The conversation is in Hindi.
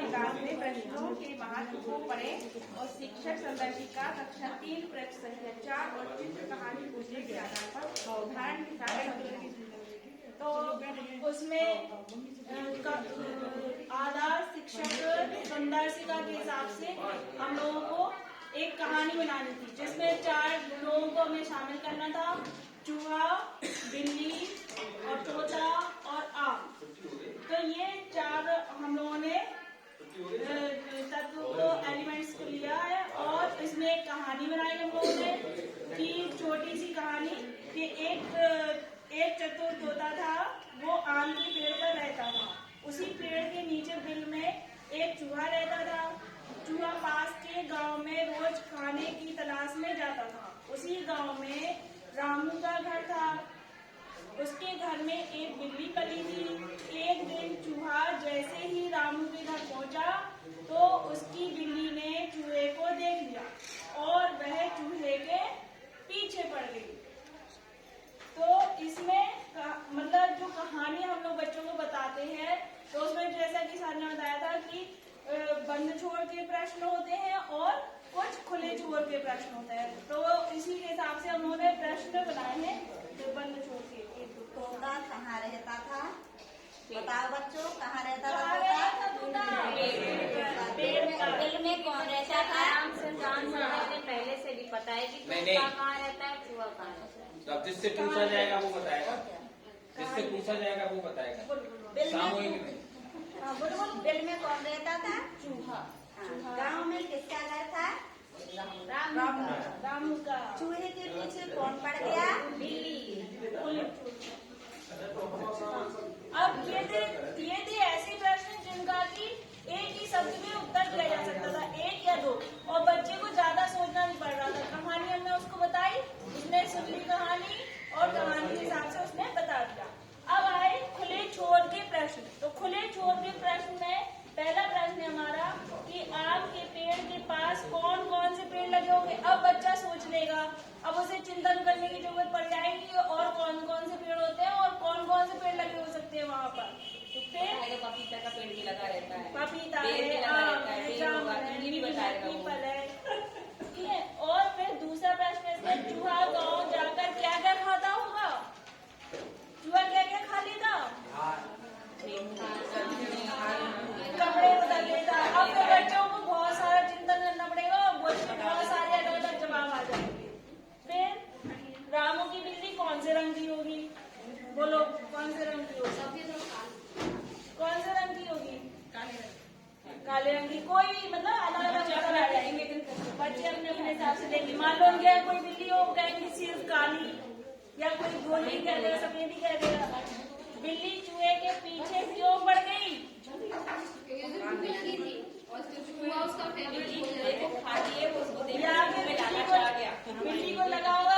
निकाल के प्रश्नों के महत्व को पढ़ें और शिक्षक संदर्शिका कक्षा 3 प्रश्न संख्या 4 और चित्र कहानी पूछने के आधार पर उदाहरण के साथ तो उसमें आधार शिक्षक संदर्शिका के हिसाब से हम लोगों को एक कहानी बनानी थी जिसमें 4 लोगों को हमें शामिल करना था। चूहा, बिल्ली और तोता और आम। तो ये 4 हम लोगों ने तत्व को एलिमेंट्स को लिया है और इसमें एक कहानी बनाई हम लोगों ने कि छोटी सी कहानी कि एक चतुर तोता था। वो आम के पेड़ पर रहता था। उसी पेड़ के नीचे बिल में एक चूहा रहता था। चूहा पास के गांव में रोज खाने की तलाश में जाता था। उसी गांव में रामू का घर था। उसके घर में एक बिल्ली पली थी। एक दिन चूहा जैसे ही रामू के घर पहुंचा तो उसकी बिल्ली ने चूहे को देख लिया और वह चूहे के पीछे पड़ गई। तो इसमें मतलब जो कहानी हम लोग बच्चों को बताते हैं तो उसमें जैसा कि सर ने बताया था कि बंद छोड़ के प्रश्न होते हैं और कुछ खुले छोड़ के प्रश्न होते हैं। तो इसी के हिसाब से हम लोगों ने प्रश्न बनाए हैं तो बंद छोड़ के। तोता कहाँ रहता था? बताओ बच्चों, कहाँ रहता था तोता? पेड़ में कौन रहता था? पहले से भी पता है कि तोता कहाँ रहता है, चूहा कहाँ रहता है। तो अब जिससे पूछा जाएगा वो बताएगा, जिससे पूछा जाएगा वो बताएगा। सामूहिक नहीं। बिल में कौन रहता था? चूहा। गांव में किसका घर था? रामू का। चूहे के पीछे कौन पड़ गया? बिल्ली। अब ये थे ऐसे प्रश्न जिनका कि एक ही शब्द में उत्तर दिया जा सकता था, 1 या 2, और बच्चे को ज्यादा सोचना नहीं पड़ रहा था। कहानी हमने उसको बताई, उसने सुन ली कहानी और कहानी के हिसाब से उसने बता दिया। अब आए खुले छोर के प्रश्न। तो खुले छोर के प्रश्न में पहला प्रश्न है हमारा कि आम के पेड़ के पास कौन कौन से पेड़ लगे होंगे। अब बच्चा सोच लेगा, अब उसे चिंतन करने की जरूरत पड़ जाएगी और कौन कौन से पेड़ होते हैं और कौन कौन से पेड़ लगे हो सकते हैं वहाँ पर। तो फिर पपीता का पेड़ भी लगा रहता है, पपीता है, पीपल है, ठीक है। और फिर दूसरा प्रश्न इसमें चूहा गाँव जाकर क्या क्या खाता होगा। चूहा क्या क्या खा लेता? कपड़े बदल लेता। अब तो बच्चों को बहुत सारा चिंतन करना पड़ेगा और बहुत सारे अलग अलग जवाब आ जाएंगे। फिर रामू की बिल्ली कौन से रंग की होगी? बोलो कौन से रंग की होगी? कौन से रंग की होगी? काले रंग की। कोई भी मतलब अलग अलग कलर आ जाएंगे, बच्चे अपने अपने हिसाब से देंगे। मान लो उनके कोई बिल्ली हो कहेंगे सिर्फ काली, या कोई गोली कह देगा, सफेदी कह देगा। बिल्ली चूहे के पीछे क्यों पड़ गई? बिल्ली को लगाओ